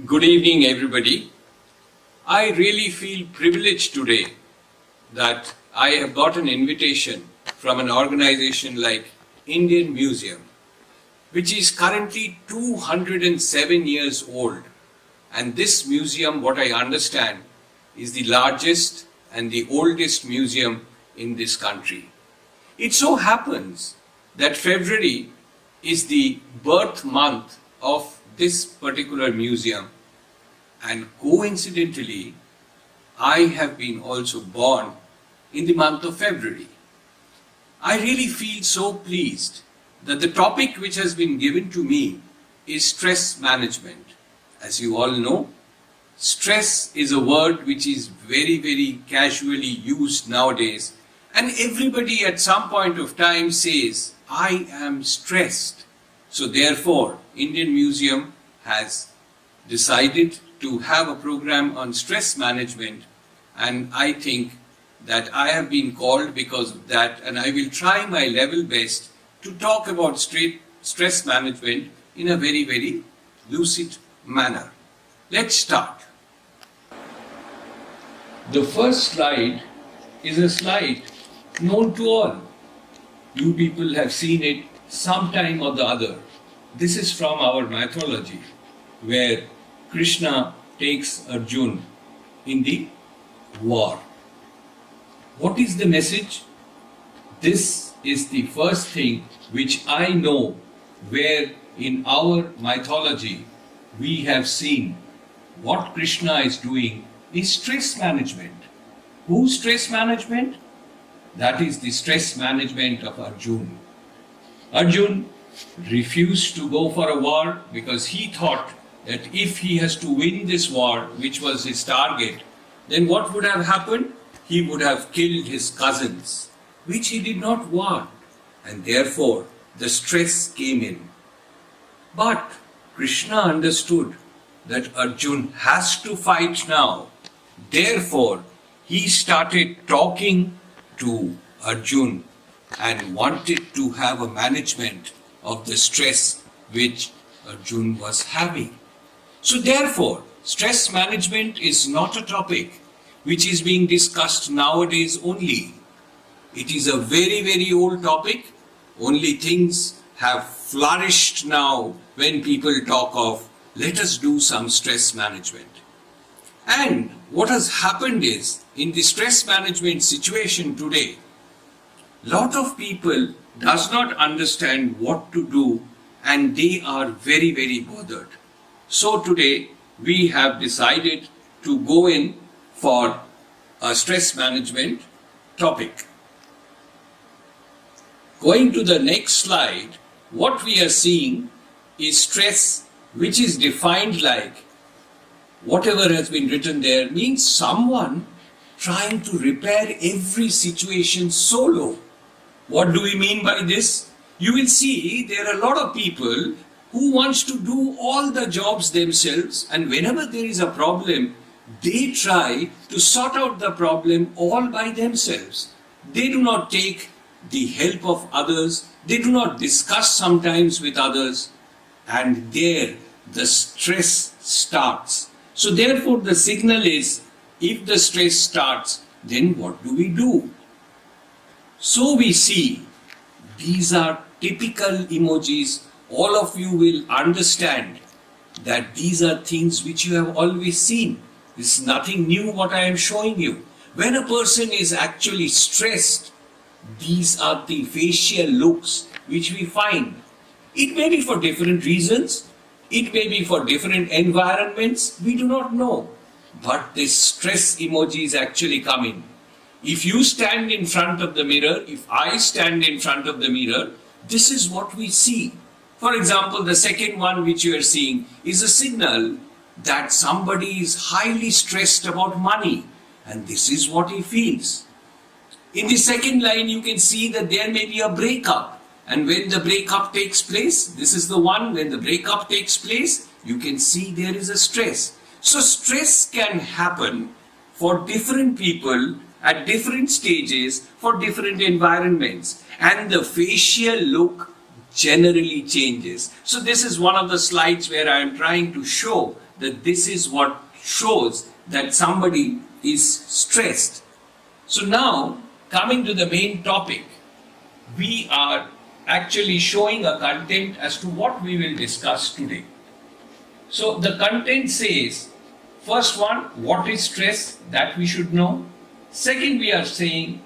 Good evening, everybody. I really feel privileged today that I have got an invitation from an organization like Indian Museum, which is currently 207 years old. And this museum, what I understand, is the largest and the oldest museum in this country. It so happens that February is the birth month of this particular museum, and coincidentally I have been also born in the month of February. I really feel so pleased that the topic which has been given to me is stress management. As you all know, stress is a word which is very casually used nowadays, and everybody at some point of time says, I am stressed. So therefore, Indian Museum has decided to have a program on stress management, and I think that I have been called because of that, and I will try my level best to talk about stress management in a very lucid manner. Let's start. The first slide is a slide known to all. You people have seen it sometime or the other. This is from our mythology, where Krishna takes Arjuna in the war. What is the message? This is the first thing which I know, where in our mythology we have seen what Krishna is doing is stress management. Whose stress management? That is the stress management of Arjuna. Arjuna refused to go for a war because he thought that if he has to win this war, which was his target, then what would have happened? He would have killed his cousins, which he did not want, and therefore the stress came in. But Krishna understood that Arjuna has to fight now. Therefore, he started talking to Arjuna and wanted to have a management of the stress which Arjuna was having. So therefore, stress management is not a topic which is being discussed nowadays only. It is a very old topic. Only things have flourished now when people talk of, let us do some stress management. And what has happened is, in the stress management situation today, lot of people does not understand what to do, and they are very bothered. So today we have decided to go in for a stress management topic. Going to the next slide, what we are seeing is stress, which is defined like, whatever has been written there means someone trying to repair every situation solo. What do we mean by this? You will see there are a lot of people who wants to do all the jobs themselves, and whenever there is a problem, they try to sort out the problem all by themselves. They do not take the help of others, they do not discuss sometimes with others, and there the stress starts. So therefore the signal is, if the stress starts, then what do we do? So we see, these are typical emojis. All of you will understand that these are things which you have always seen. This is nothing new what I am showing you. When a person is actually stressed, these are the facial looks which we find. It may be for different reasons, it may be for different environments, we do not know. But this stress emojis actually come in. If you stand in front of the mirror, if I stand in front of the mirror, this is what we see. For example, the second one which you are seeing is a signal that somebody is highly stressed about money, and this is what he feels. In the second line, you can see that there may be a breakup, and when the breakup takes place, this is the one, when the breakup takes place, you can see there is a stress. So stress can happen for different people at different stages for different environments, and the facial look generally changes. So this is one of the slides where I am trying to show that this is what shows that somebody is stressed. So now, coming to the main topic, we are actually showing a content as to what we will discuss today. So the content says, first one, what is stress? That we should know. Second, we are saying,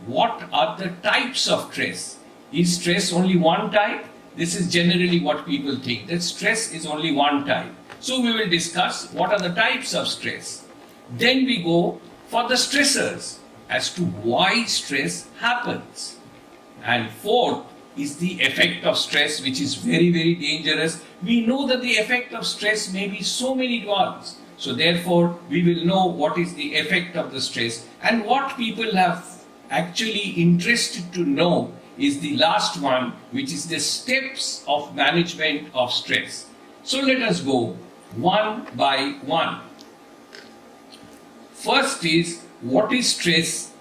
what are the types of stress? Is stress only one type? This is generally what people think, that stress is only one type. So we will discuss what are the types of stress. Then we go for the stressors as to why stress happens. And fourth is the effect of stress, which is very, very dangerous. We know that the effect of stress may be so many ones. So therefore, we will know what is the effect of the stress. And what people have actually interested to know is the last one, which is the steps of management of stress. So let us go one by one. First is, what is stress?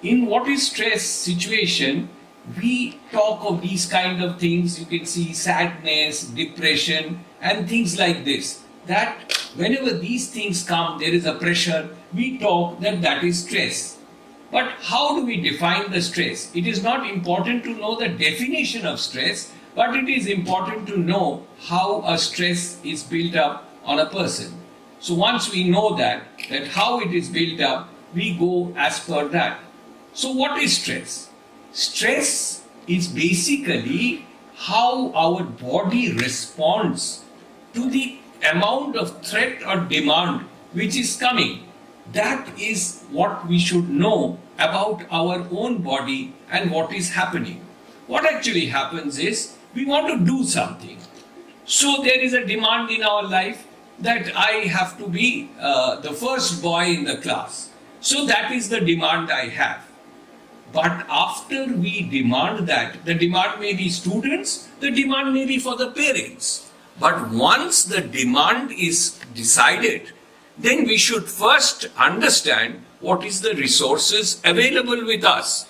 In what is stress situation, we talk of these kind of things. You can see sadness, depression, and things like this. That whenever these things come, there is a pressure, we talk that is stress. But how do we define the stress? It is not important to know the definition of stress, but it is important to know how a stress is built up on a person. So once we know that how it is built up, we go as per that. So what is stress? Stress is basically how our body responds to the amount of threat or demand which is coming. That is what we should know about our own body and what is happening. What actually happens is, we want to do something. So there is a demand in our life that I have to be the first boy in the class. So that is the demand I have. But after we demand that, the demand may be students, the demand may be for the parents. But once the demand is decided, then we should first understand what is the resources available with us.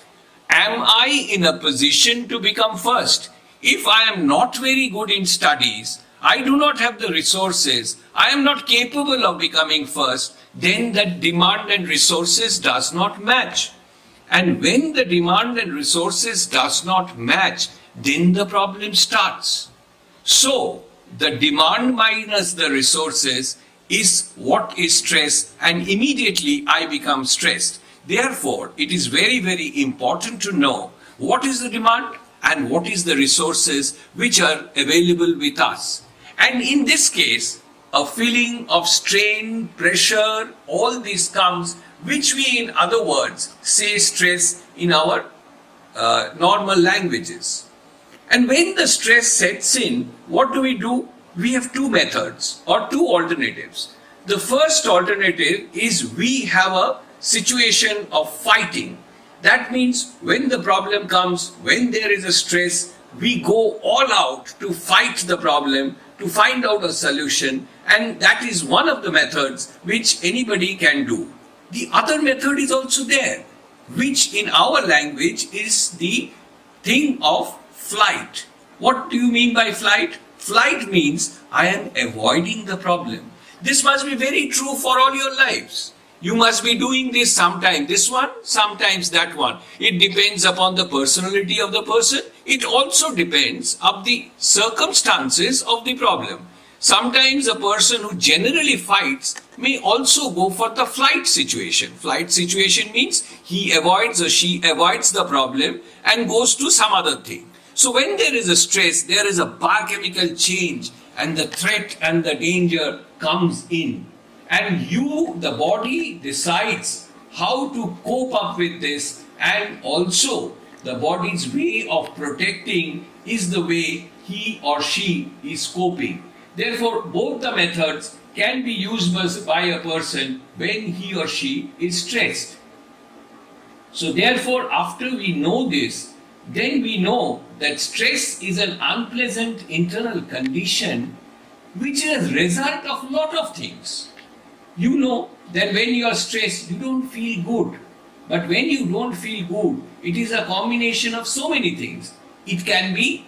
Am I in a position to become first? If I am not very good in studies, I do not have the resources, I am not capable of becoming first, then that demand and resources does not match. And when the demand and resources does not match, then the problem starts. So, the demand minus the resources is what is stress, and immediately I become stressed. Therefore, it is very, very important to know what is the demand and what is the resources which are available with us. And in this case, a feeling of strain, pressure, all this comes, which we in other words say stress in our normal languages. And when the stress sets in, what do? We have two methods or two alternatives. The first alternative is we have a situation of fighting. That means when the problem comes, when there is a stress, we go all out to fight the problem, to find out a solution, and that is one of the methods which anybody can do. The other method is also there, which in our language is the thing of flight. What do you mean by flight? Flight means I am avoiding the problem. This must be very true for all your lives. You must be doing this sometime this one, sometimes that one. It depends upon the personality of the person. It also depends on the circumstances of the problem. Sometimes a person who generally fights may also go for the flight situation. Flight situation means he avoids or she avoids the problem and goes to some other thing. So when there is a stress, there is a biochemical change and the threat and the danger comes in. And the body decides how to cope up with this, and also the body's way of protecting is the way he or she is coping. Therefore, both the methods can be used by a person when he or she is stressed. So therefore, after we know this, then we know that stress is an unpleasant internal condition which is a result of a lot of things. You know that when you are stressed, you don't feel good. But when you don't feel good, it is a combination of so many things. It can be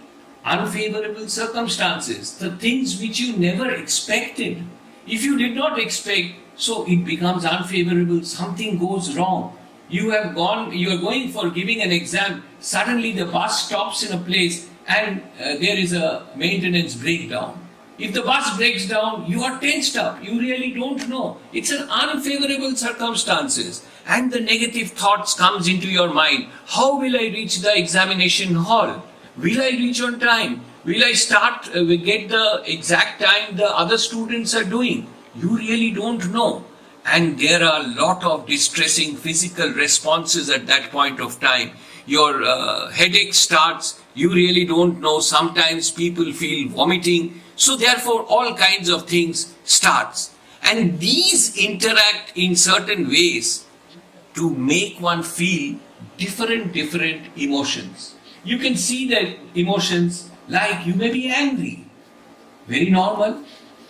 unfavorable circumstances, the things which you never expected. If you did not expect, so it becomes unfavorable, something goes wrong. You are going for giving an exam, suddenly the bus stops in a place and there is a maintenance breakdown. If the bus breaks down, you are tensed up, you really don't know. It's an unfavorable circumstances and the negative thoughts comes into your mind. How will I reach the examination hall? Will I reach on time? Will I get the exact time the other students are doing? You really don't know. And there are a lot of distressing physical responses at that point of time. Your headache starts, you really don't know. Sometimes people feel vomiting. So therefore all kinds of things starts. And these interact in certain ways to make one feel different emotions. You can see that emotions like you may be angry. Very normal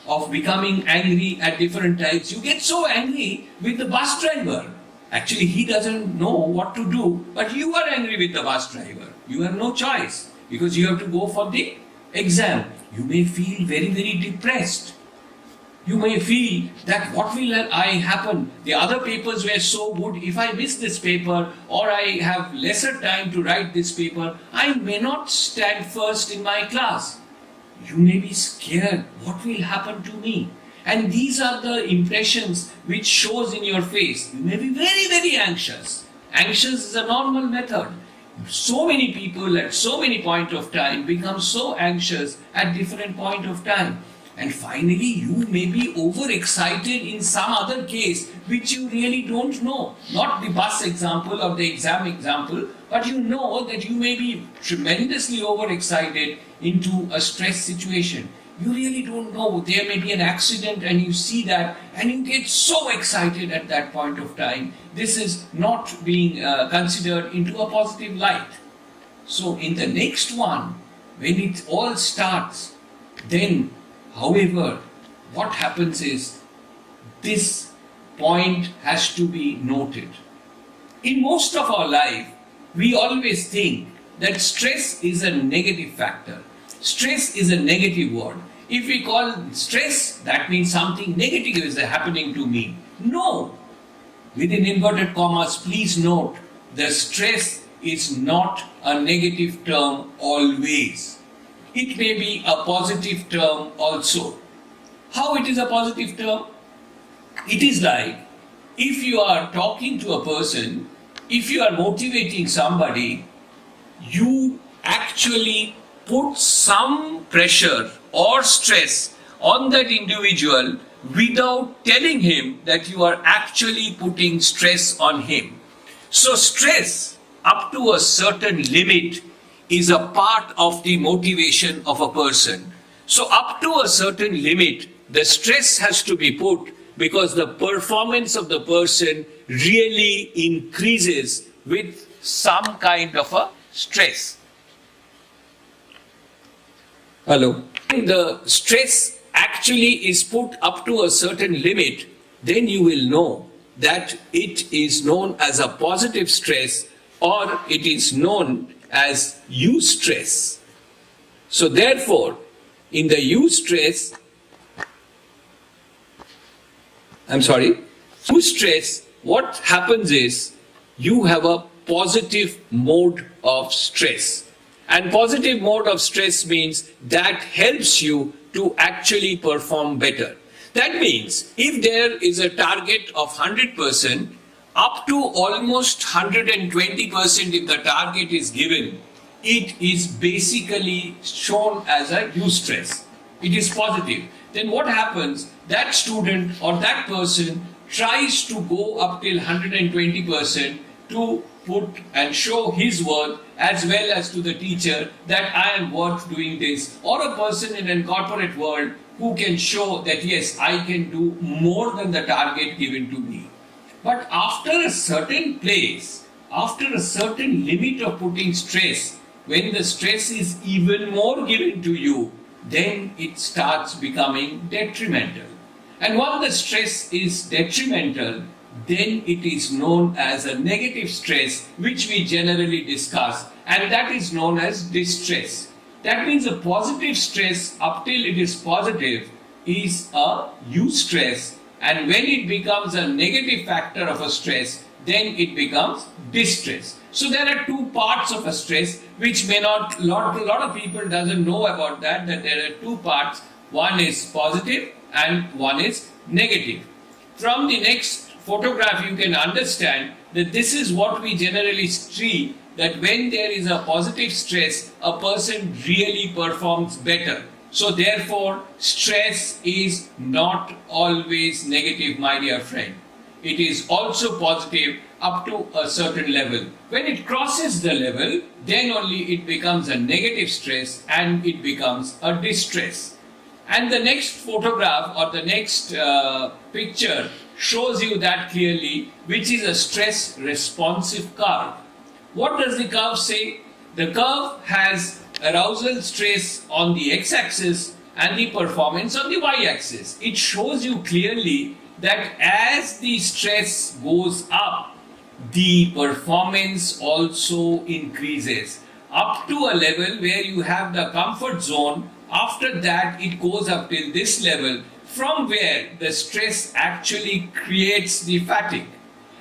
of becoming angry at different times. You get so angry with the bus driver. Actually, he doesn't know what to do, but you are angry with the bus driver. You have no choice because you have to go for the exam. You may feel very depressed. You may feel that what will happen? The other papers were so good. If I miss this paper or I have lesser time to write this paper, I may not stand first in my class. You may be scared. What will happen to me? And these are the impressions which shows in your face. You may be very anxious. Anxious is a normal method. So many people at so many point of time become so anxious at different point of time. And finally, you may be overexcited in some other case which you really don't know. Not the bus example or the exam example, but you know that you may be tremendously overexcited into a stress situation. You really don't know. There may be an accident and you see that and you get so excited at that point of time. This is not being considered into a positive light. So in the next one, when it all starts, then however, what happens is this point has to be noted. In most of our life, we always think that stress is a negative factor. Stress is a negative word. If we call stress, that means something negative is happening to me. No. Within inverted commas, please note, the stress is not a negative term always. It may be a positive term also. How it is a positive term? It is like if you are talking to a person, if you are motivating somebody, you actually put some pressure or stress on that individual without telling him that you are actually putting stress on him. So stress up to a certain limit is a part of the motivation of a person. So up to a certain limit, the stress has to be put because the performance of the person really increases with some kind of a stress. Hello. When the stress actually is put up to a certain limit, then you will know that it is known as a positive stress or it is known as eustress. So therefore, in the eustress, what happens is you have a positive mode of stress. And positive mode of stress means that helps you to actually perform better. That means if there is a target of 100%, up to almost 120% if the target is given, it is basically shown as a eustress. It is positive. Then what happens? That student or that person tries to go up till 120% to put and show his worth as well as to the teacher that I am worth doing this, or a person in a corporate world who can show that yes, I can do more than the target given to me. But after a certain place, after a certain limit of putting stress, when the stress is even more given to you, then it starts becoming detrimental. And once the stress is detrimental, then it is known as a negative stress, which we generally discuss, and that is known as distress. That means a positive stress up till it is positive is a eustress, and when it becomes a negative factor of a stress, then it becomes distress. So there are two parts of a stress which may not, a lot of people doesn't know about that there are two parts. One is positive and one is negative. From the next photograph you can understand that this is what we generally see, that when there is a positive stress, a person really performs better. So therefore, stress is not always negative, my dear friend. It is also positive up to a certain level. When it crosses the level, then only it becomes a negative stress and it becomes a distress. And the next photograph or the next picture shows you that clearly, which is a stress responsive curve. What does the curve say? The curve has arousal stress on the x-axis and the performance on the y-axis. It shows you clearly that as the stress goes up, the performance also increases up to a level where you have the comfort zone. After that, it goes up till this level, from where the stress actually creates the fatigue.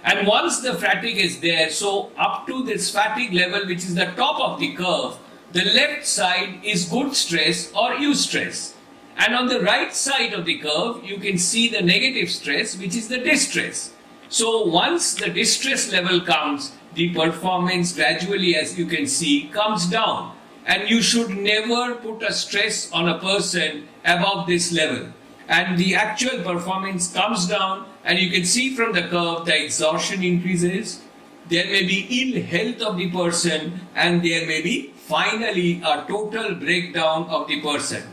And once the fatigue is there, so up to this fatigue level, which is the top of the curve, the left side is good stress or eustress. And on the right side of the curve, you can see the negative stress, which is the distress. So once the distress level comes, the performance gradually, as you can see, comes down. And you should never put a stress on a person above this level. And the actual performance comes down, and you can see from the curve the exhaustion increases. There may be ill health of the person, and there may be finally a total breakdown of the person.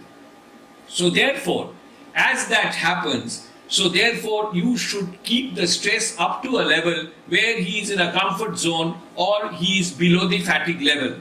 So therefore, as that happens, so therefore you should keep the stress up to a level where he is in a comfort zone or he is below the fatigue level.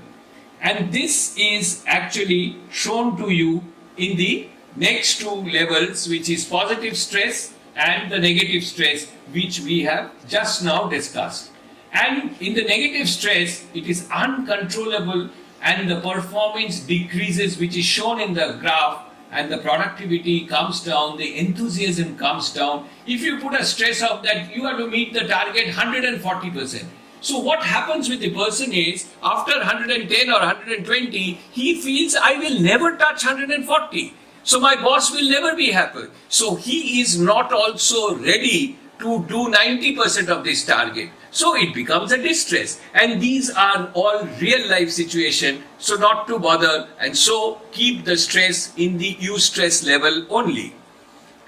And this is actually shown to you in the next two levels, which is positive stress and the negative stress, which we have just now discussed. And in the negative stress, it is uncontrollable and the performance decreases, which is shown in the graph, and the productivity comes down, the enthusiasm comes down. If you put a stress of that you have to meet the target 140%. So what happens with the person is, after 110 or 120, he feels I will never touch 140. So my boss will never be happy. So he is not also ready to do 90% of this target. So it becomes a distress. And these are all real life situations. So not to bother, and so keep the stress in the eustress level only.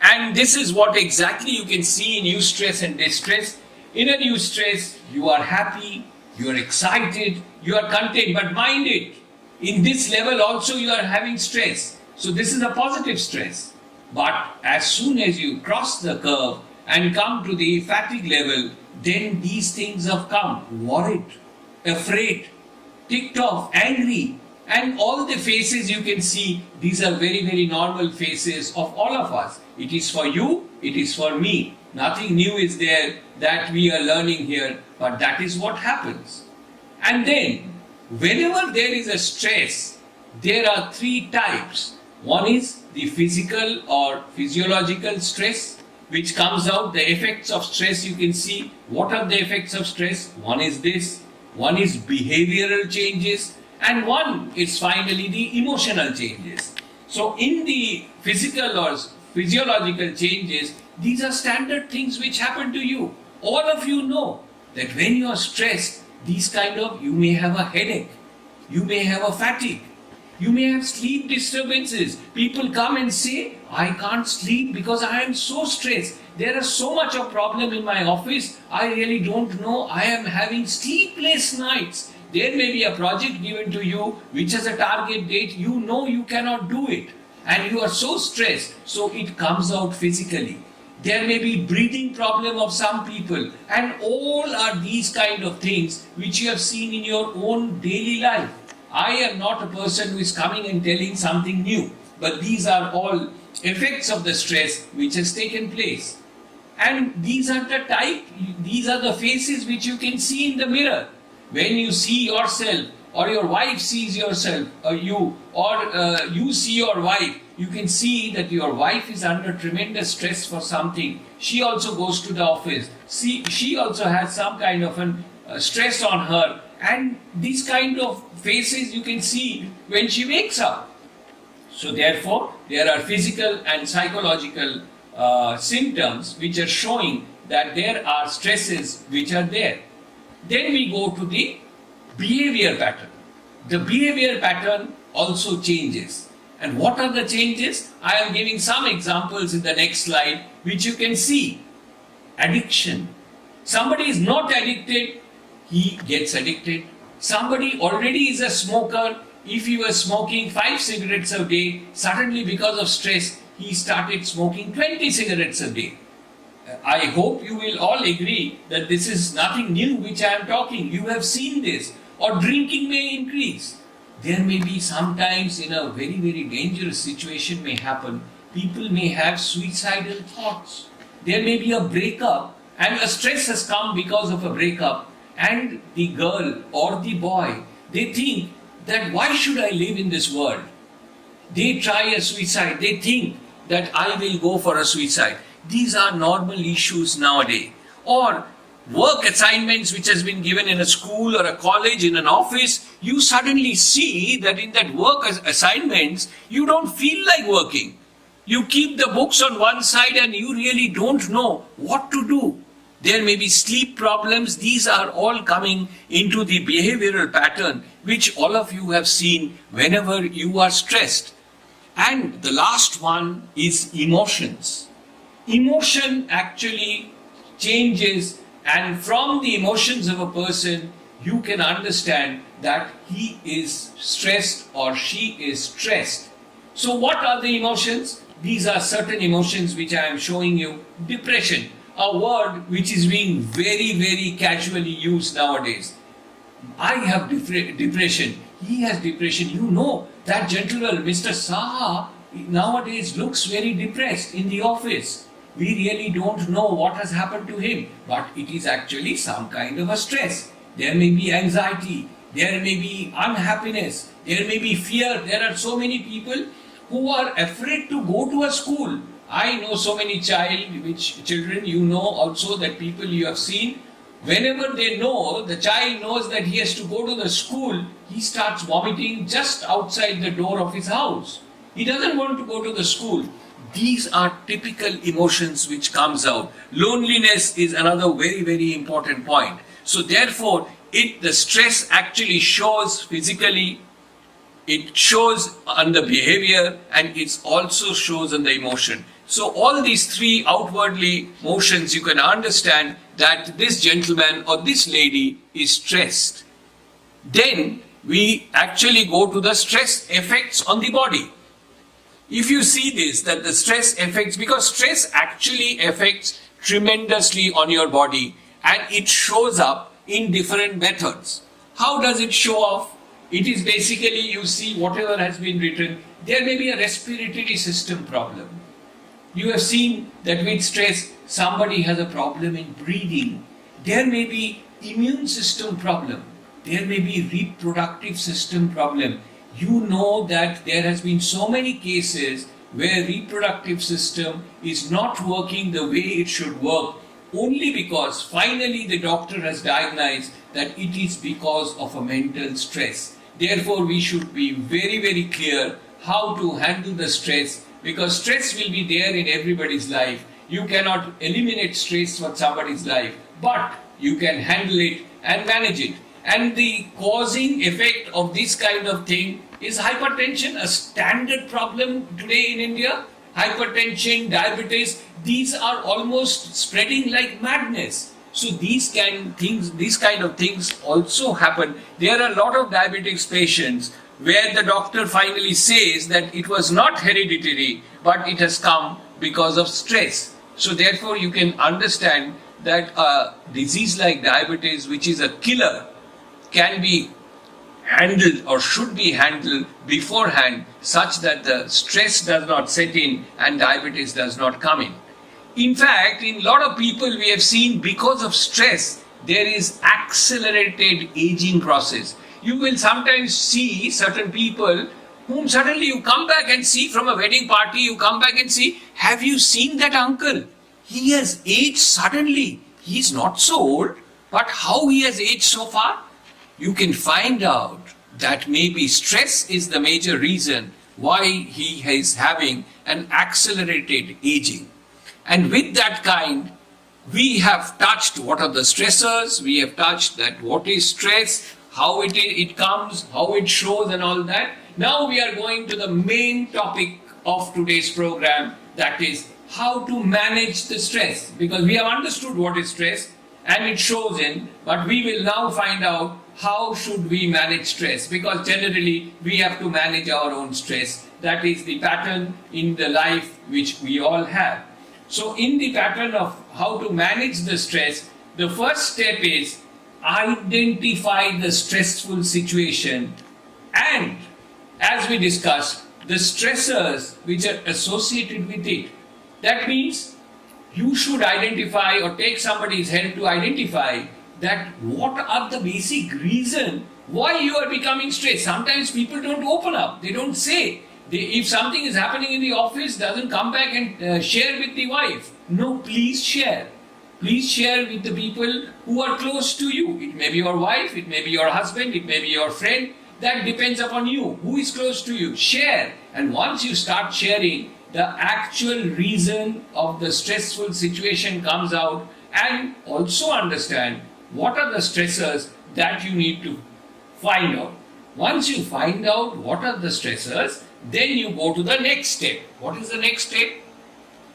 And this is what exactly you can see in eustress and distress. In a eustress, you are happy, you are excited, you are content. But mind it, in this level also you are having stress. So this is a positive stress. But as soon as you cross the curve and come to the fatigue level, then these things have come. Worried, afraid, ticked off, angry, and all the faces you can see, these are very, very normal faces of all of us. It is for you, it is for me. Nothing new is there that we are learning here, but that is what happens. And then, whenever there is a stress, there are three types. One is the physical or physiological stress, which comes out, the effects of stress you can see. What are the effects of stress? One is this, one is behavioral changes, and one is finally the emotional changes. So in the physical or physiological changes, these are standard things which happen to you. All of you know that when you are stressed, you may have a headache, you may have a fatigue, you may have sleep disturbances. People come and say, I can't sleep because I am so stressed. There is so much of problem in my office. I really don't know. I am having sleepless nights. There may be a project given to you which has a target date. You know you cannot do it. And you are so stressed. So it comes out physically. There may be breathing problem of some people. And all are these kind of things which you have seen in your own daily life. I am not a person who is coming and telling something new, but these are all effects of the stress which has taken place. And these are the faces which you can see in the mirror. When you see yourself or your wife sees yourself, you see your wife, you can see that your wife is under tremendous stress for something. She also goes to the office. She also has some kind of stress on her, and these kind of faces you can see when she wakes up. So therefore, there are physical and psychological symptoms which are showing that there are stresses which are there. Then we go to the behavior pattern. The behavior pattern also changes. And what are the changes? I am giving some examples in the next slide which you can see. Addiction. Somebody is not addicted, he gets addicted. Somebody already is a smoker. If he was smoking 5 cigarettes a day, suddenly because of stress, he started smoking 20 cigarettes a day. I hope you will all agree that this is nothing new which I am talking. You have seen this. Or drinking may increase. There may be sometimes in a very, very dangerous situation may happen. People may have suicidal thoughts. There may be a breakup and a stress has come because of a breakup, and the girl or the boy, they think that why should I live in this world? They try a suicide. They think that I will go for a suicide. These are normal issues nowadays. Or work assignments which has been given in a school or a college, in an office, you suddenly see that in that work assignments, you don't feel like working. You keep the books on one side and you really don't know what to do. There may be sleep problems. These are all coming into the behavioral pattern which all of you have seen whenever you are stressed. And the last one is emotions. Emotion actually changes, and from the emotions of a person, you can understand that he is stressed or she is stressed. So what are the emotions? These are certain emotions which I am showing you. Depression, a word which is being very, very casually used nowadays. I have depression. He has depression. You know, that gentleman, Mr. Saha, nowadays looks very depressed in the office. We really don't know what has happened to him, but it is actually some kind of a stress. There may be anxiety, there may be unhappiness, there may be fear. There are so many people who are afraid to go to a school. I know so many children, you know also that people you have seen, whenever they know, the child knows that he has to go to the school, he starts vomiting just outside the door of his house. He doesn't want to go to the school. These are typical emotions which comes out. Loneliness is another very, very important point. So therefore, the stress actually shows physically, it shows on the behavior, and it also shows on the emotion. So all these three outwardly motions, you can understand that this gentleman or this lady is stressed. Then we actually go to the stress effects on the body. If you see this, that the stress affects, because stress actually affects tremendously on your body, and it shows up in different methods. How does it show off? It is basically, you see whatever has been written, there may be a respiratory system problem. You have seen that with stress, somebody has a problem in breathing. There may be immune system problem. There may be reproductive system problem. You know that there has been so many cases where reproductive system is not working the way it should work, only because finally the doctor has diagnosed that it is because of a mental stress. Therefore, we should be very, very clear how to handle the stress, because stress will be there in everybody's life. You cannot eliminate stress from somebody's life, but you can handle it and manage it. And the causing effect of this kind of thing is hypertension, a standard problem today in India. Hypertension, diabetes, these are almost spreading like madness. So these kind of things also happen. There are a lot of diabetes patients where the doctor finally says that it was not hereditary, but it has come because of stress. So therefore you can understand that a disease like diabetes, which is a killer, can be handled or should be handled beforehand, such that the stress does not set in and diabetes does not come in. In fact, in a lot of people we have seen, because of stress, there is accelerated aging process. You will sometimes see certain people whom suddenly you come back and see from a wedding party, you come back and see, have you seen that uncle? He has aged suddenly. He's not so old, but how he has aged so far? You can find out that maybe stress is the major reason why he is having an accelerated aging. And with that kind, we have touched what are the stressors, we have touched that what is stress, how it comes, how it shows and all that. Now we are going to the main topic of today's program, that is how to manage the stress. Because we have understood what is stress and it shows in, but we will now find out how should we manage stress, because generally we have to manage our own stress. That is the pattern in the life which we all have. So in the pattern of how to manage the stress, the first step is identify the stressful situation and, as we discussed, the stressors which are associated with it. That means you should identify or take somebody's help to identify that what are the basic reason why you are becoming stressed. Sometimes people don't open up, they don't say. If something is happening in the office, doesn't come back and share with the wife. No, please share. Please share with the people who are close to you. It may be your wife, it may be your husband, it may be your friend. That depends upon you. Who is close to you? Share. And once you start sharing, the actual reason of the stressful situation comes out, and also understand what are the stressors that you need to find out. Once you find out what are the stressors, then you go to the next step. What is the next step?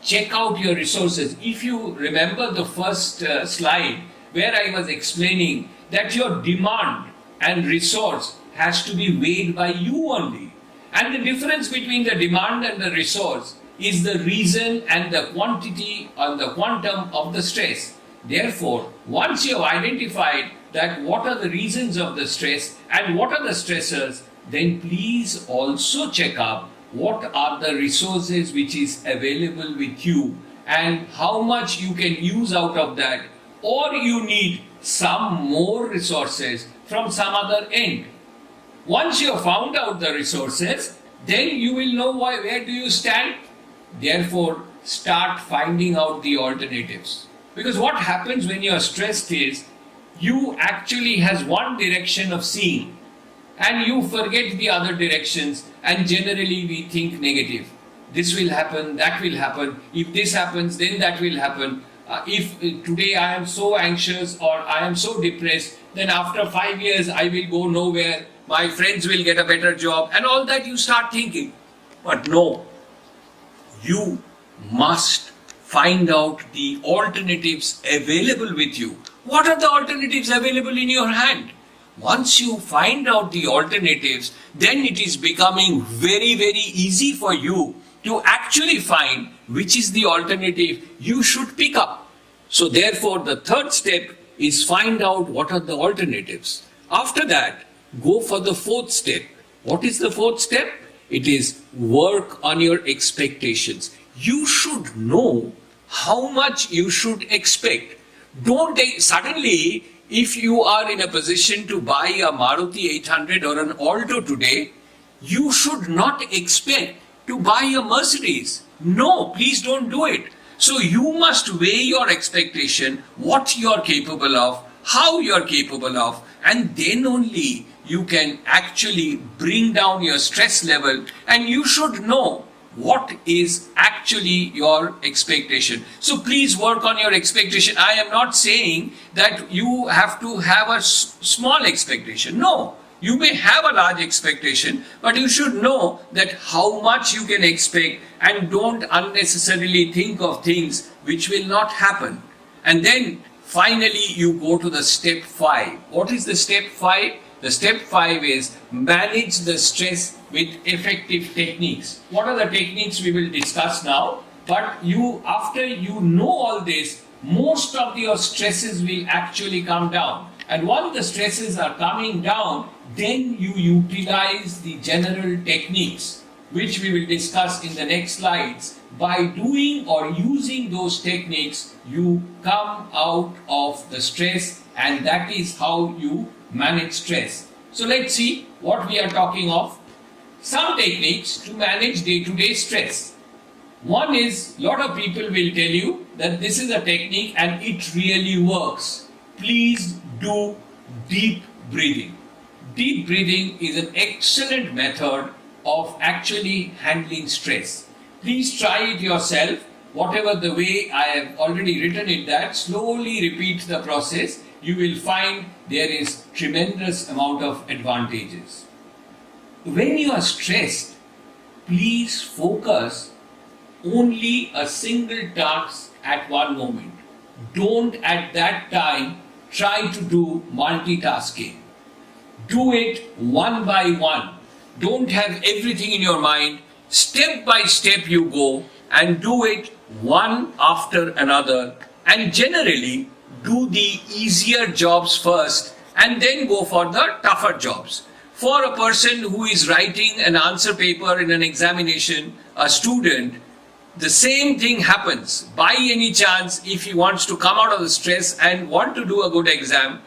Check out your resources. If you remember the first slide where I was explaining that your demand and resource has to be weighed by you only. And the difference between the demand and the resource is the reason and the quantity or the quantum of the stress. Therefore, once you have identified that what are the reasons of the stress and what are the stressors, then please also check up what are the resources which is available with you and how much you can use out of that, or you need some more resources from some other end. Once you have found out the resources, then you will know where do you stand. Therefore, start finding out the alternatives. Because what happens when you are stressed is, you actually has one direction of seeing and you forget the other directions, and generally we think negative. This will happen, that will happen, if this happens then that will happen. If today I am so anxious or I am so depressed, then after 5 years I will go nowhere, my friends will get a better job, and all that you start thinking. But no, you must find out the alternatives available with you. What are the alternatives available in your hand? Once you find out the alternatives, then it is becoming very, very easy for you to actually find which is the alternative you should pick up. So therefore, the third step is find out what are the alternatives. After that, go for the fourth step. What is the fourth step? It is work on your expectations. You should know how much you should expect. Don't suddenly, if you are in a position to buy a Maruti 800 or an Alto today, you should not expect to buy a Mercedes. No, please don't do it. So you must weigh your expectation, what you are capable of, how you are capable of, and then only you can actually bring down your stress level, and you should know what is actually your expectation. So please work on your expectation. I am not saying that you have to have a small expectation. No, you may have a large expectation, but you should know that how much you can expect, and don't unnecessarily think of things which will not happen. And then finally you go to the step 5. What is the step 5? The step 5 is manage the stress with effective techniques. What are the techniques we will discuss now? But after you know all this, most of your stresses will actually come down. And once the stresses are coming down, then you utilize the general techniques, which we will discuss in the next slides. By doing or using those techniques, you come out of the stress, and that is how you manage stress. So let's see what we are talking of. Some techniques to manage day-to-day stress. One is, lot of people will tell you that this is a technique and it really works. Please do deep breathing. Deep breathing is an excellent method of actually handling stress. Please try it yourself. Whatever the way I have already written it, that slowly repeat the process, you will find there is tremendous amount of advantages. When you are stressed, please focus only a single task at one moment. Don't at that time try to do multitasking. Do it one by one. Don't have everything in your mind. Step by step you go and do it one after another, and generally do the easier jobs first and then go for the tougher jobs. For a person who is writing an answer paper in an examination, a student, the same thing happens. By any chance, if he wants to come out of the stress and want to do a good exam,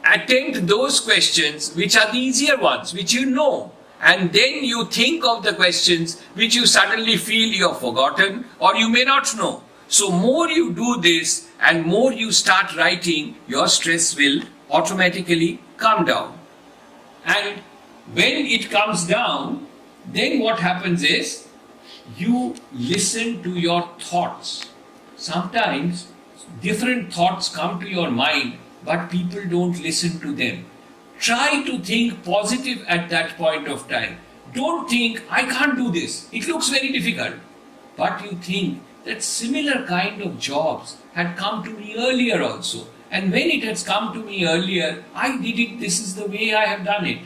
attempt those questions which are the easier ones, which you know, and then you think of the questions which you suddenly feel you have forgotten or you may not know. So more you do this and more you start writing, your stress will automatically come down. And when it comes down, then what happens is you listen to your thoughts. Sometimes different thoughts come to your mind, but people don't listen to them. Try to think positive at that point of time. Don't think, I can't do this. It looks very difficult. But you think that similar kind of jobs had come to me earlier also. And when it has come to me earlier, I did it, this is the way I have done it.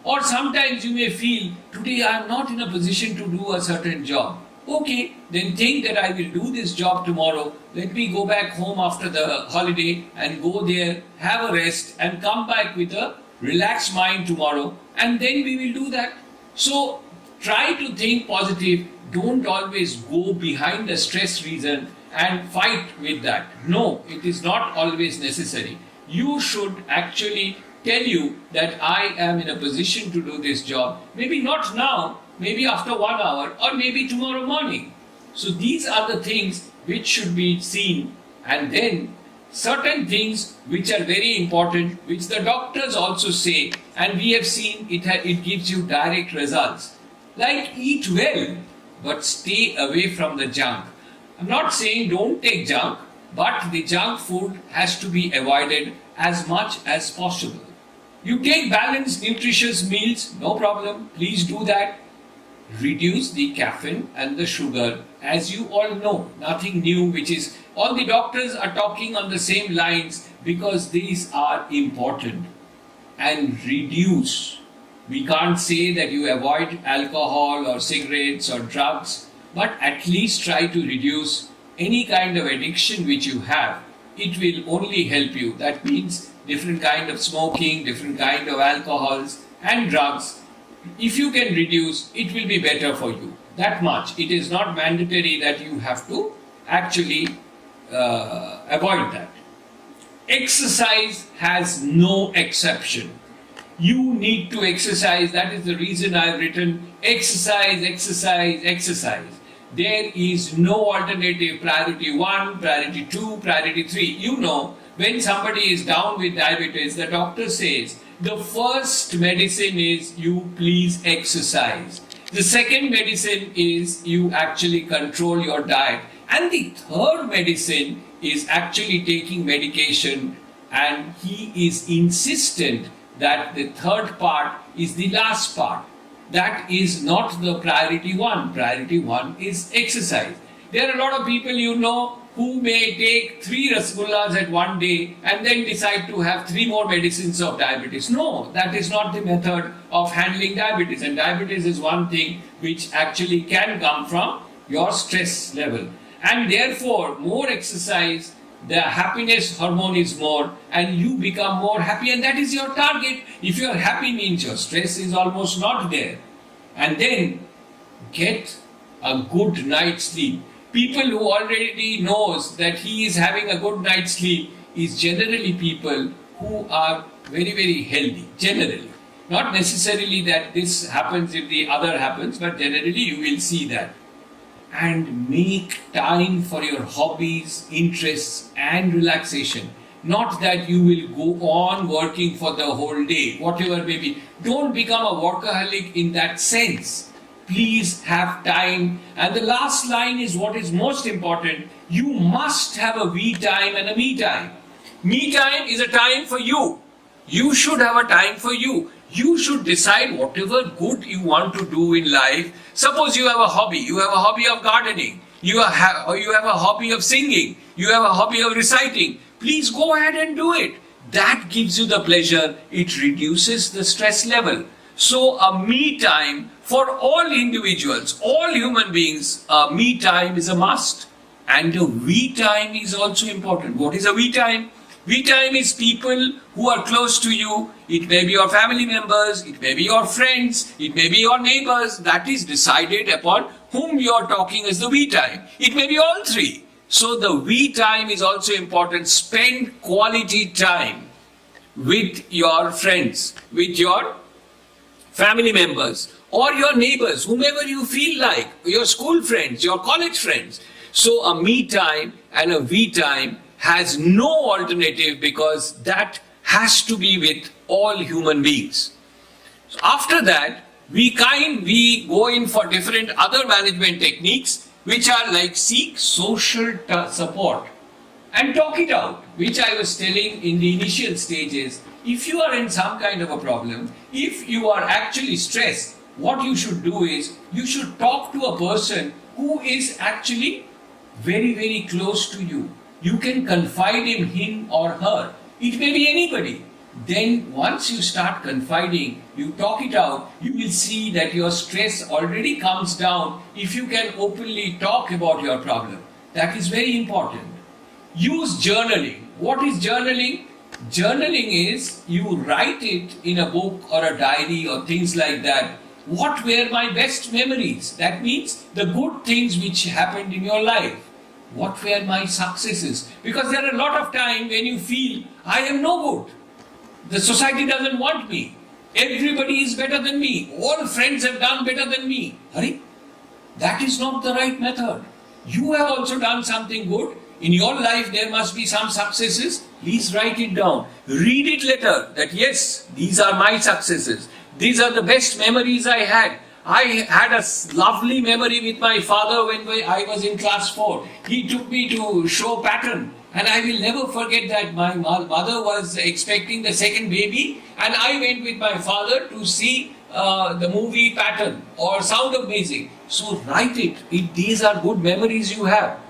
Or sometimes you may feel, today I am not in a position to do a certain job. Okay, then think that I will do this job tomorrow. Let me go back home after the holiday and go there, have a rest and come back with a relaxed mind tomorrow, and then we will do that. So try to think positive. Don't always go behind the stress reason and fight with that. No, it is not always necessary. You should actually tell you that I am in a position to do this job. Maybe not now, maybe after 1 hour or maybe tomorrow morning. So these are the things which should be seen, and then certain things which are very important, which the doctors also say, and we have seen it gives you direct results. Like eat well, but stay away from the junk. I'm not saying don't take junk, but the junk food has to be avoided as much as possible. You take balanced, nutritious meals, no problem, please do that. Reduce the caffeine and the sugar, as you all know, nothing new, which is all the doctors are talking on the same lines because these are important. And reduce. We can't say that you avoid alcohol or cigarettes or drugs, but at least try to reduce any kind of addiction which you have. It will only help you. That means different kind of smoking, different kind of alcohols and drugs. If you can reduce, it will be better for you. That much. It is not mandatory that you have to actually avoid that. Exercise has no exception. You need to exercise. That is the reason I have written exercise, exercise, exercise. There is no alternative. Priority 1, priority 2, priority 3. You know, when somebody is down with diabetes, the doctor says, the first medicine is you please exercise. The second medicine is you actually control your diet. And the third medicine is actually taking medication, and he is insistent that the third part is the last part. That is not the priority 1. Priority 1 is exercise. There are a lot of people you know who may take 3 rasgullas at one day and then decide to have 3 more medicines of diabetes. No, that is not the method of handling diabetes. And diabetes is one thing which actually can come from your stress level. And therefore, more exercise, the happiness hormone is more, and you become more happy, and that is your target. If you are happy, means your stress is almost not there. And then get a good night's sleep. People who already knows that he is having a good night's sleep is generally people who are very, very healthy, generally. Not necessarily that this happens if the other happens, but generally you will see that. And make time for your hobbies, interests, and relaxation. Not that you will go on working for the whole day, whatever may be. Don't become a workaholic in that sense. Please have time. And the last line is what is most important. You must have a we time and a me time. Me time is a time for you. You should have a time for you. You should decide whatever good you want to do in life. Suppose you have a hobby. You have a hobby of gardening. You have a hobby of singing. You have a hobby of reciting. Please go ahead and do it. That gives you the pleasure. It reduces the stress level. So a me time for all individuals, all human beings, me time is a must. And a we time is also important. What is a we time? We time is people who are close to you. It may be your family members, it may be your friends, it may be your neighbors. That is decided upon whom you are talking as the we time. It may be all three. So the we time is also important. Spend quality time with your friends, with your family members or your neighbors, whomever you feel like, your school friends, your college friends. So a me time and a we time has no alternative because that has to be with all human beings. So after that, we go in for different other management techniques which are like seek social support and talk it out, which I was telling in the initial stages. If you are in some kind of a problem, if you are actually stressed, what you should do is you should talk to a person who is actually very, very close to you. You can confide in him or her. It may be anybody. Then once you start confiding, you talk it out, you will see that your stress already comes down if you can openly talk about your problem. That is very important. Use journaling. What is journaling? Journaling is you write it in a book or a diary or things like that. What were my best memories? That means the good things which happened in your life. What were my successes? Because there are a lot of times when you feel, I am no good. The society doesn't want me. Everybody is better than me. All friends have done better than me. Hurry, that is not the right method. You have also done something good. In your life there must be some successes. Please write it down. Read it later that yes, these are my successes. These are the best memories I had. I had a lovely memory with my father when I was in class 4. He took me to show pattern and I will never forget that my mother was expecting the second baby and I went with my father to see the movie Pattern or Sound of Music. So write it. These are good memories you have.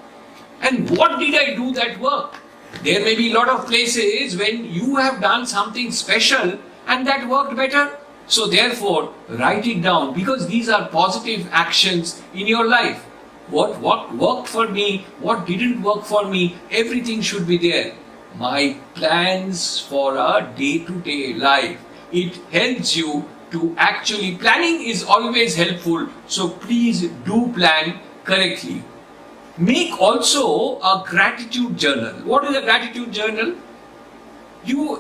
And what did I do that work? There may be a lot of places when you have done something special and that worked better. So therefore, write it down because these are positive actions in your life. What worked for me, what didn't work for me, everything should be there. My plans for a day-to-day life. It helps you to actually, planning is always helpful. So please do plan correctly. Make also a gratitude journal. What is a gratitude journal?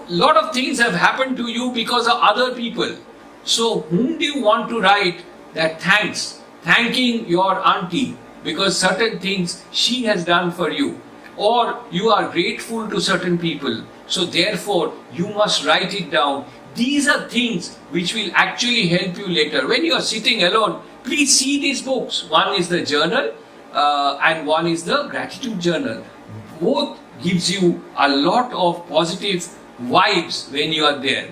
Lot of things have happened to you because of other people. So whom do you want to write that thanks? Thanking your auntie because certain things she has done for you. Or you are grateful to certain people. So therefore you must write it down. These are things which will actually help you later. When you are sitting alone, please see these books. One is the journal and one is the gratitude journal. Both gives you a lot of positive vibes when you are there.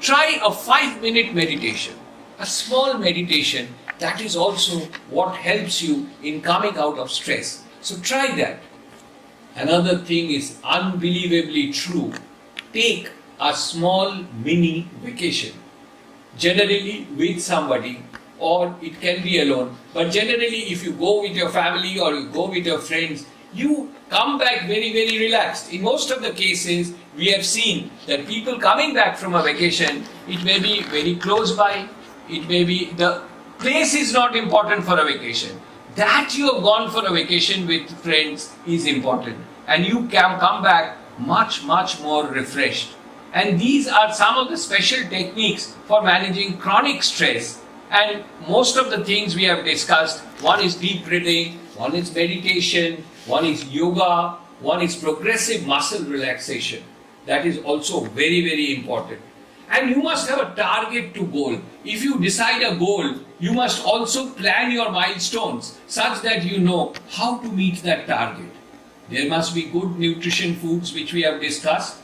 Try a 5-minute meditation, a small meditation. That is also what helps you in coming out of stress. So try that. Another thing is unbelievably true. Take a small mini vacation. Generally with somebody or it can be alone. But generally if you go with your family or you go with your friends, you come back very, very relaxed. In most of the cases, we have seen that people coming back from a vacation, it may be very close by, it may be, the place is not important for a vacation. That you have gone for a vacation with friends is important. And you can come back much, much more refreshed. And these are some of the special techniques for managing chronic stress. And most of the things we have discussed, one is deep breathing, one is meditation, one is yoga, one is progressive muscle relaxation. That is also very, very important. And you must have a target to goal. If you decide a goal, you must also plan your milestones such that you know how to meet that target. There must be good nutrition foods which we have discussed.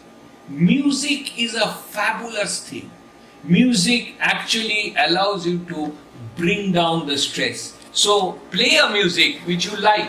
Music is a fabulous thing. Music actually allows you to bring down the stress. So play a music which you like.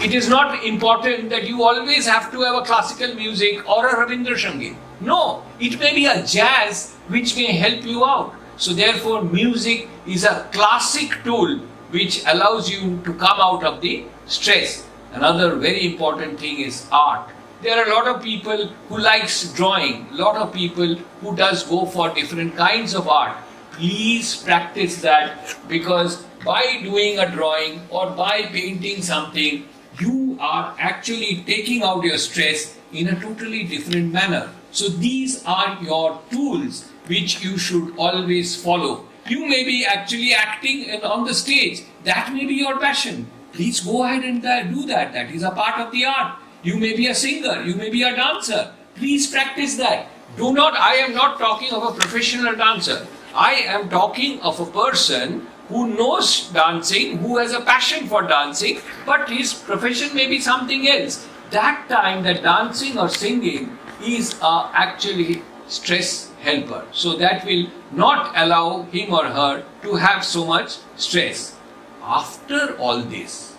It is not important that you always have to have a classical music or a Rabindra Sangeet. No, it may be a jazz which may help you out. So therefore music is a classic tool which allows you to come out of the stress. Another very important thing is art. There are a lot of people who likes drawing, a lot of people who does go for different kinds of art. Please practice that, because by doing a drawing or by painting something, you are actually taking out your stress in a totally different manner. So these are your tools which you should always follow. You may be actually acting on the stage. That may be your passion. Please go ahead and do that. That is a part of the art. You may be a singer, you may be a dancer. Please practice that. I am not talking of a professional dancer. I am talking of a person who knows dancing, who has a passion for dancing, but his profession may be something else. That time, that dancing or singing is actually stress helper. So that will not allow him or her to have so much stress. After all this,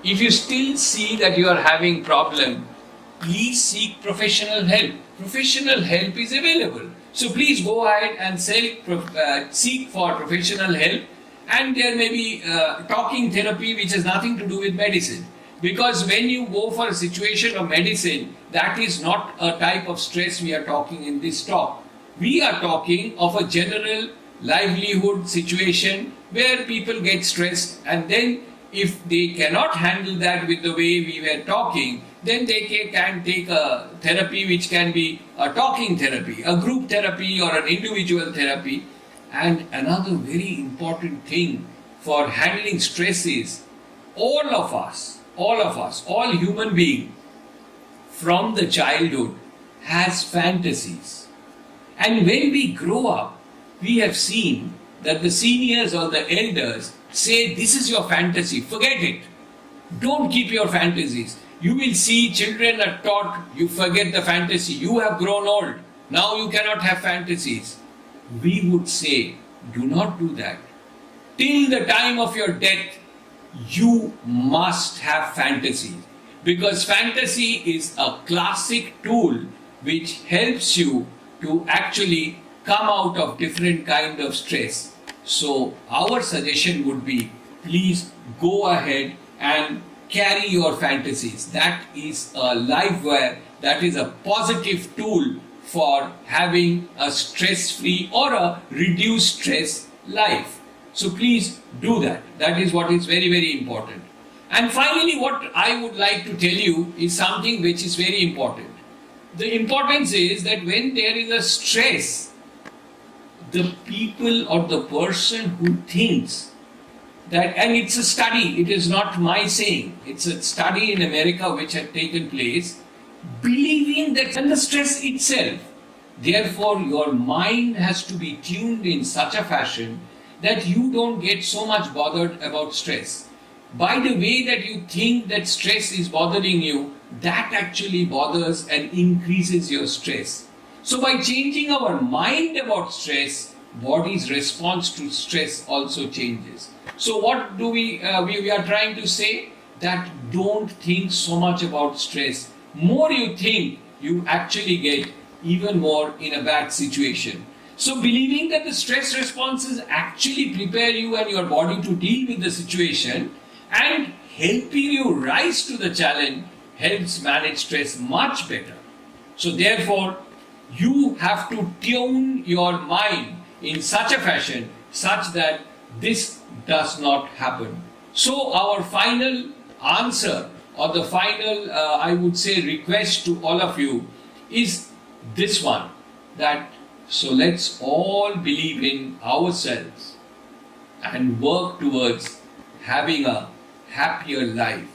if you still see that you are having problem, please seek professional help. Professional help is available. So please go ahead and seek for professional help. And there may be talking therapy which has nothing to do with medicine. Because when you go for a situation of medicine, that is not a type of stress we are talking in this talk. We are talking of a general livelihood situation where people get stressed, and then if they cannot handle that with the way we were talking, then they can take a therapy which can be a talking therapy, a group therapy or an individual therapy. And another very important thing for handling stress is all of us, all human beings from the childhood has fantasies. And when we grow up, we have seen that the seniors or the elders say, this is your fantasy, forget it. Don't keep your fantasies. You will see children are taught, you forget the fantasy, you have grown old, now you cannot have fantasies. We would say, do not do that. Till the time of your death, you must have fantasies. Because fantasy is a classic tool which helps you to actually come out of different kind of stress. So our suggestion would be, please go ahead and carry your fantasies. That is a live wire, that is a positive tool for having a stress-free or a reduced stress life. So please do that. That is what is very, very important. And finally, what I would like to tell you is something which is very important. The importance is that when there is a stress, the people or the person who thinks that, and it's a study, it is not my saying, it's a study in America which had taken place, believing that and the stress itself. Therefore, your mind has to be tuned in such a fashion that you don't get so much bothered about stress. By the way that you think that stress is bothering you, that actually bothers and increases your stress. So by changing our mind about stress, body's response to stress also changes. So what do we are trying to say? That don't think so much about stress. More you think, you actually get even more in a bad situation. So believing that the stress responses actually prepare you and your body to deal with the situation and helping you rise to the challenge helps manage stress much better. So therefore, you have to tune your mind in such a fashion such that this does not happen. So our final answer or the final I would say request to all of you is this one. that so let's all believe in ourselves and work towards having a happier life.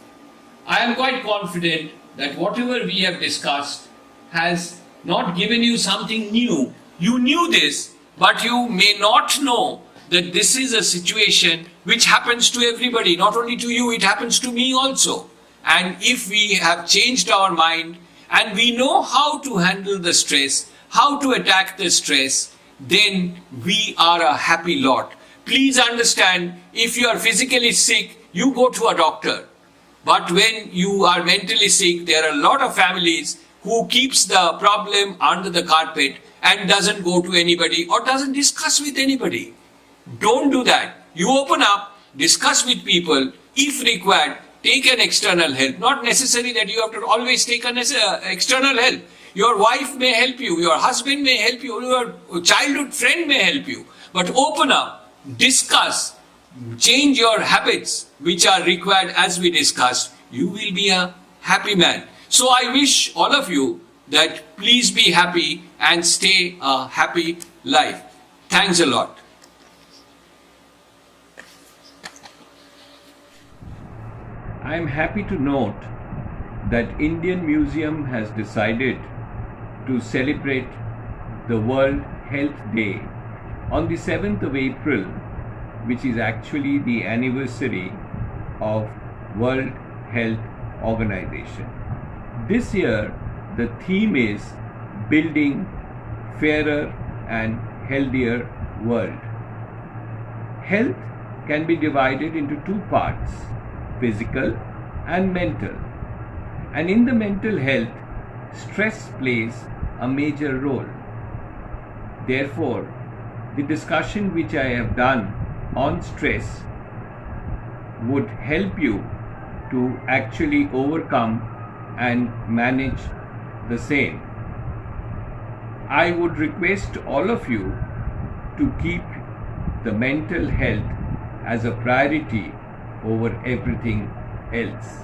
I am quite confident that whatever we have discussed has not given you something new. You knew this, but you may not know that this is a situation which happens to everybody, not only to you, it happens to me also. And if we have changed our mind and we know how to handle the stress, how to attack the stress, then we are a happy lot. Please understand, if you are physically sick, you go to a doctor. But when you are mentally sick, there are a lot of families who keeps the problem under the carpet and doesn't go to anybody or doesn't discuss with anybody. Don't do that. You open up, discuss with people, if required, take an external help. Not necessary that you have to always take an external help. Your wife may help you, your husband may help you, your childhood friend may help you. But open up, discuss, change your habits which are required as we discussed. You will be a happy man. So I wish all of you that please be happy and stay a happy life. Thanks a lot. I am happy to note that Indian Museum has decided to celebrate the World Health Day on the 7th of April, which is actually the anniversary of World Health Organization. This year, the theme is Building Fairer and Healthier World. Health can be divided into two parts, physical and mental. And in the mental health, stress plays a major role. Therefore, the discussion which I have done on stress would help you to actually overcome and manage the same. I would request all of you to keep the mental health as a priority over everything else.